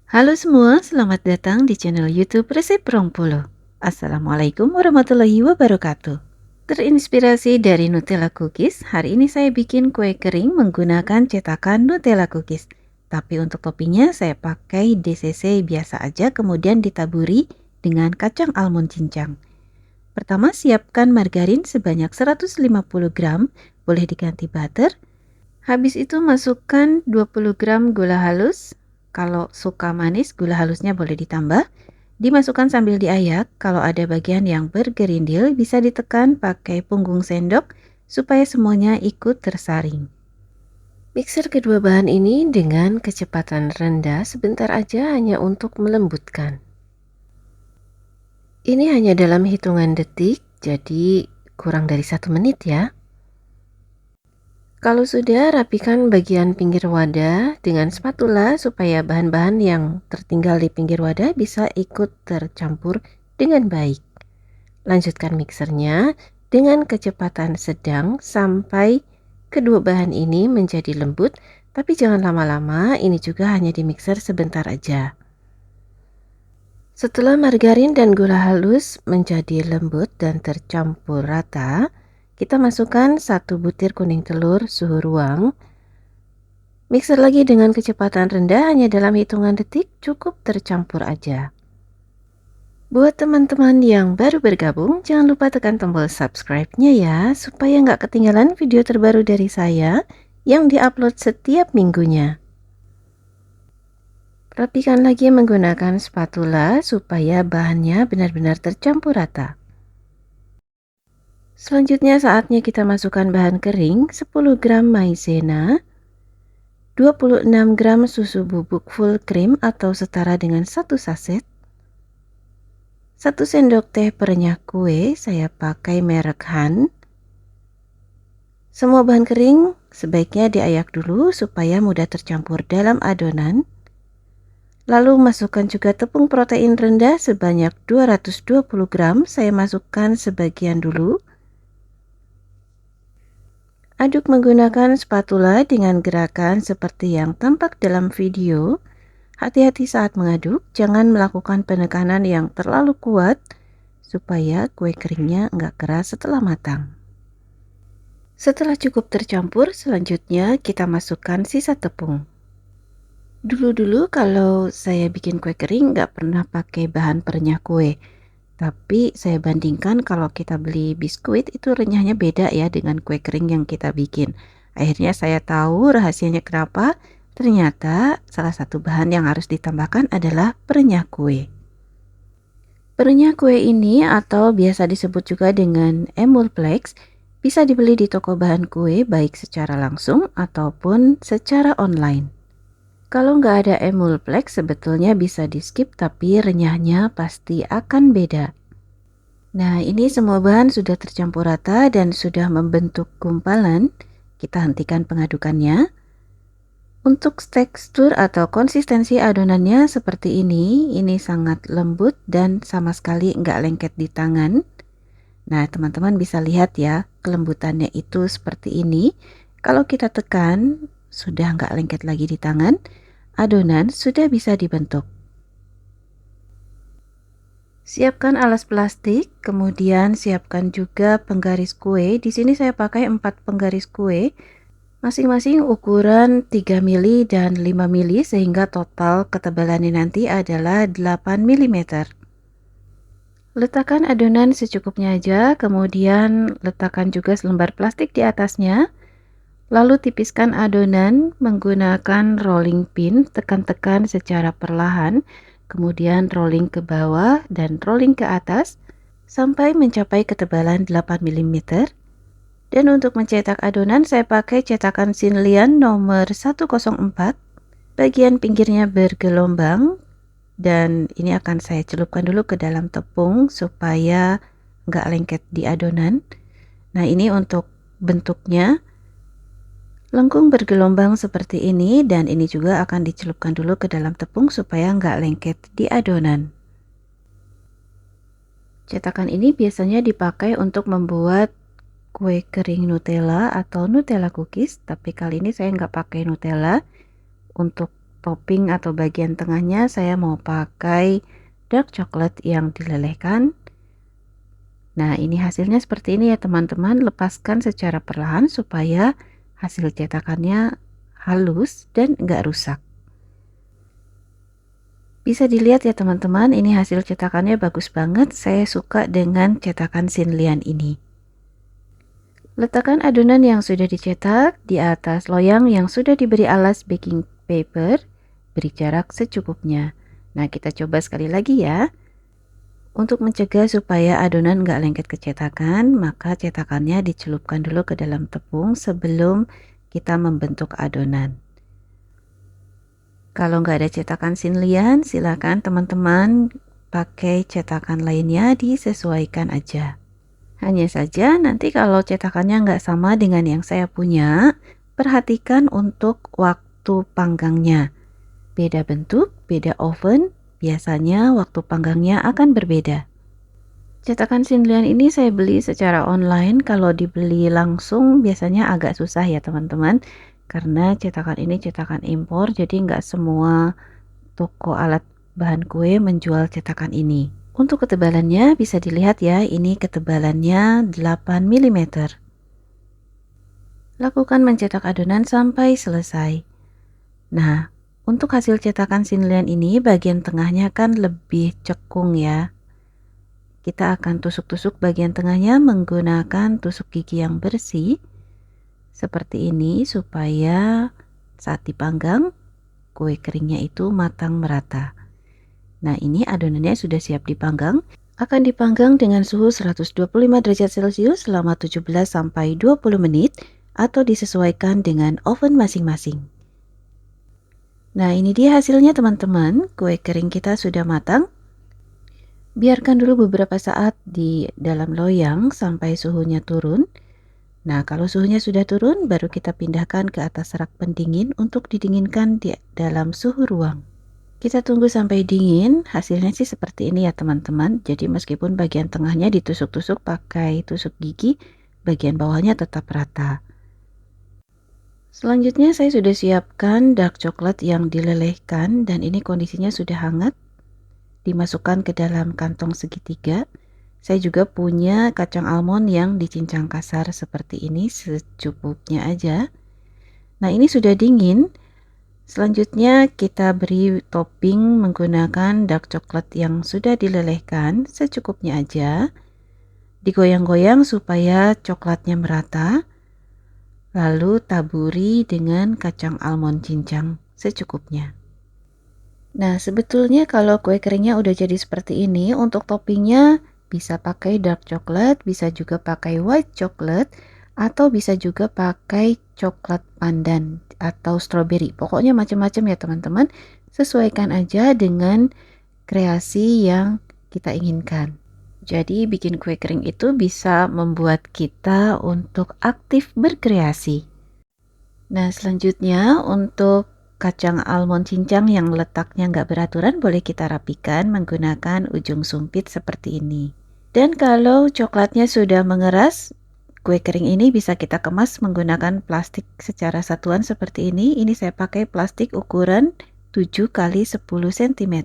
Halo semua, selamat datang di channel YouTube Resep Rongpolo. Assalamualaikum warahmatullahi wabarakatuh. Terinspirasi dari Nutella Cookies, hari ini saya bikin kue kering menggunakan cetakan Nutella Cookies. Tapi untuk toppingnya saya pakai DCC biasa aja, kemudian ditaburi dengan kacang almond cincang. Pertama, siapkan margarin sebanyak 150 gram, boleh diganti butter. Habis itu masukkan 20 gram gula halus. Kalau suka manis, gula halusnya boleh ditambah. Dimasukkan sambil diayak. Kalau ada bagian yang bergerindil, bisa ditekan pakai punggung sendok supaya semuanya ikut tersaring. Mixer kedua bahan ini dengan kecepatan rendah sebentar aja hanya untuk melembutkan. Ini hanya dalam hitungan detik, jadi kurang dari 1 menit ya. Kalau sudah, rapikan bagian pinggir wadah dengan spatula supaya bahan-bahan yang tertinggal di pinggir wadah bisa ikut tercampur dengan baik. Lanjutkan mixernya dengan kecepatan sedang sampai kedua bahan ini menjadi lembut, tapi jangan lama-lama, ini juga hanya di mixer sebentar aja. Setelah margarin dan gula halus menjadi lembut dan tercampur rata, kita masukkan 1 butir kuning telur suhu ruang. Mixer lagi dengan kecepatan rendah, hanya dalam hitungan detik, cukup tercampur aja. Buat teman-teman yang baru bergabung, jangan lupa tekan tombol subscribe-nya ya, supaya nggak ketinggalan video terbaru dari saya yang diupload setiap minggunya. Rapikan lagi menggunakan spatula supaya bahannya benar-benar tercampur rata. Selanjutnya saatnya kita masukkan bahan kering, 10 gram maizena, 26 gram susu bubuk full cream atau setara dengan 1 saset, 1 sendok teh perenyah kue, saya pakai merek Han. Semua bahan kering sebaiknya diayak dulu supaya mudah tercampur dalam adonan. Lalu masukkan juga tepung protein rendah sebanyak 220 gram, saya masukkan sebagian dulu. Aduk menggunakan spatula dengan gerakan seperti yang tampak dalam video. Hati-hati saat mengaduk, jangan melakukan penekanan yang terlalu kuat supaya kue keringnya nggak keras setelah matang. Setelah cukup tercampur, selanjutnya kita masukkan sisa tepung. Dulu-dulu kalau saya bikin kue kering nggak pernah pakai bahan perenyah kue. Tapi saya bandingkan kalau kita beli biskuit itu renyahnya beda ya dengan kue kering yang kita bikin. Akhirnya saya tahu rahasianya kenapa. Ternyata salah satu bahan yang harus ditambahkan adalah perenyah kue. Perenyah kue ini atau biasa disebut juga dengan emulplex bisa dibeli di toko bahan kue baik secara langsung ataupun secara online. Kalau nggak ada emulplex sebetulnya bisa di skip tapi renyahnya pasti akan beda. Nah, ini semua bahan sudah tercampur rata dan sudah membentuk gumpalan. Kita hentikan pengadukannya. Untuk tekstur atau konsistensi adonannya seperti ini sangat lembut dan sama sekali nggak lengket di tangan. Nah, teman-teman bisa lihat ya, kelembutannya itu seperti ini. Kalau kita tekan, sudah nggak lengket lagi di tangan, adonan sudah bisa dibentuk. Siapkan alas plastik, kemudian siapkan juga penggaris kue. Di sini saya pakai 4 penggaris kue, masing-masing ukuran 3 mili dan 5 mili sehingga total ketebalannya nanti adalah 8 mm. Letakkan adonan secukupnya aja, kemudian letakkan juga selembar plastik di atasnya. Lalu tipiskan adonan menggunakan rolling pin, tekan-tekan secara perlahan, kemudian rolling ke bawah dan rolling ke atas sampai mencapai ketebalan 8 mm. Dan untuk mencetak adonan saya pakai cetakan Xinlian nomor 104. Bagian pinggirnya bergelombang dan ini akan saya celupkan dulu ke dalam tepung supaya nggak lengket di adonan. Nah, ini untuk bentuknya. Lengkung bergelombang seperti ini dan ini juga akan dicelupkan dulu ke dalam tepung supaya nggak lengket di adonan. Cetakan ini biasanya dipakai untuk membuat kue kering Nutella atau Nutella cookies, tapi kali ini saya nggak pakai Nutella. Untuk topping atau bagian tengahnya saya mau pakai dark chocolate yang dilelehkan. Nah, ini hasilnya seperti ini ya teman-teman. Lepaskan secara perlahan supaya hasil cetakannya halus dan nggak rusak. Bisa dilihat ya teman-teman, ini hasil cetakannya bagus banget. Saya suka dengan cetakan Xinlian ini. Letakkan adonan yang sudah dicetak di atas loyang yang sudah diberi alas baking paper. Beri jarak secukupnya. Nah, kita coba sekali lagi ya. Untuk mencegah supaya adonan nggak lengket ke cetakan, maka cetakannya dicelupkan dulu ke dalam tepung sebelum kita membentuk adonan. Kalau nggak ada cetakan Xinlian, silakan teman-teman pakai cetakan lainnya, disesuaikan aja. Hanya saja nanti kalau cetakannya nggak sama dengan yang saya punya, perhatikan untuk waktu panggangnya. Beda bentuk, beda oven, biasanya waktu panggangnya akan berbeda. Cetakan Xinlian ini saya beli secara online. Kalau dibeli langsung biasanya agak susah ya teman-teman, karena cetakan ini cetakan impor, jadi nggak semua toko alat bahan kue menjual cetakan ini. Untuk ketebalannya bisa dilihat ya, ini ketebalannya 8 mm. Lakukan mencetak adonan sampai selesai. Nah, untuk hasil cetakan Xinlian ini bagian tengahnya kan lebih cekung ya. Kita akan tusuk-tusuk bagian tengahnya menggunakan tusuk gigi yang bersih seperti ini supaya saat dipanggang kue keringnya itu matang merata. Nah, ini adonannya sudah siap dipanggang. Akan dipanggang dengan suhu 125 derajat Celcius selama 17 sampai 20 menit atau disesuaikan dengan oven masing-masing. Nah, ini dia hasilnya teman-teman. Kue kering kita sudah matang. Biarkan dulu beberapa saat di dalam loyang sampai suhunya turun. Nah, kalau suhunya sudah turun, baru kita pindahkan ke atas rak pendingin untuk didinginkan di dalam suhu ruang. Kita tunggu sampai dingin, hasilnya sih seperti ini ya teman-teman. Jadi meskipun bagian tengahnya ditusuk-tusuk pakai tusuk gigi, bagian bawahnya tetap rata. Selanjutnya saya sudah siapkan dark coklat yang dilelehkan dan ini kondisinya sudah hangat. Dimasukkan ke dalam kantong segitiga. Saya juga punya kacang almond yang dicincang kasar seperti ini, secukupnya aja. Nah, ini sudah dingin. Selanjutnya kita beri topping menggunakan dark coklat yang sudah dilelehkan secukupnya aja. Digoyang-goyang supaya coklatnya merata. Lalu taburi dengan kacang almond cincang secukupnya. Nah, sebetulnya kalau kue keringnya udah jadi seperti ini, untuk toppingnya bisa pakai dark coklat, bisa juga pakai white chocolate, atau bisa juga pakai coklat pandan atau strawberry. Pokoknya macam-macam ya teman-teman. Sesuaikan aja dengan kreasi yang kita inginkan. Jadi bikin kue kering itu bisa membuat kita untuk aktif berkreasi. Nah, selanjutnya untuk kacang almond cincang yang letaknya nggak beraturan boleh kita rapikan menggunakan ujung sumpit seperti ini. Dan kalau coklatnya sudah mengeras, kue kering ini bisa kita kemas menggunakan plastik secara satuan seperti ini. Ini saya pakai plastik ukuran 7 x 10 cm.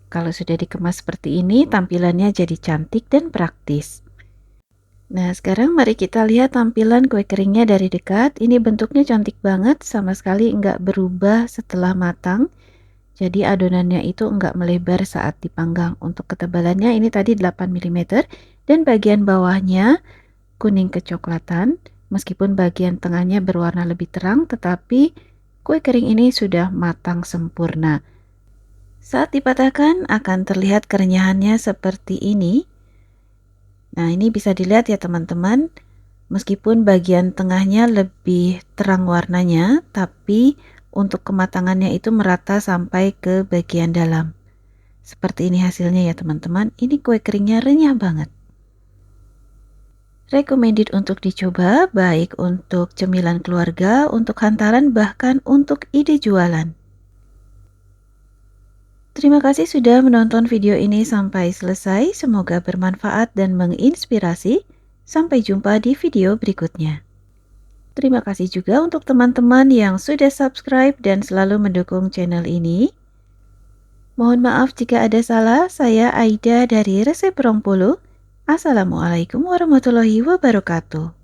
Kalau sudah dikemas seperti ini, tampilannya jadi cantik dan praktis. Nah, sekarang mari kita lihat tampilan kue keringnya dari dekat. Ini bentuknya cantik banget, sama sekali nggak berubah setelah matang. Jadi adonannya itu nggak melebar saat dipanggang. Untuk ketebalannya ini tadi 8 mm dan bagian bawahnya kuning kecoklatan. Meskipun bagian tengahnya berwarna lebih terang, tetapi kue kering ini sudah matang sempurna. Saat dipatahkan akan terlihat kerenyahannya seperti ini. Nah, ini bisa dilihat ya teman-teman. Meskipun bagian tengahnya lebih terang warnanya, tapi untuk kematangannya itu merata sampai ke bagian dalam. Seperti ini hasilnya ya teman-teman. Ini kue keringnya renyah banget. Recommended untuk dicoba, baik untuk cemilan keluarga, untuk hantaran, bahkan untuk ide jualan. Terima kasih sudah menonton video ini sampai selesai. Semoga bermanfaat dan menginspirasi. Sampai jumpa di video berikutnya. Terima kasih juga untuk teman-teman yang sudah subscribe dan selalu mendukung channel ini. Mohon maaf jika ada salah, saya Aida dari Resep Bengkulu. Assalamualaikum warahmatullahi wabarakatuh.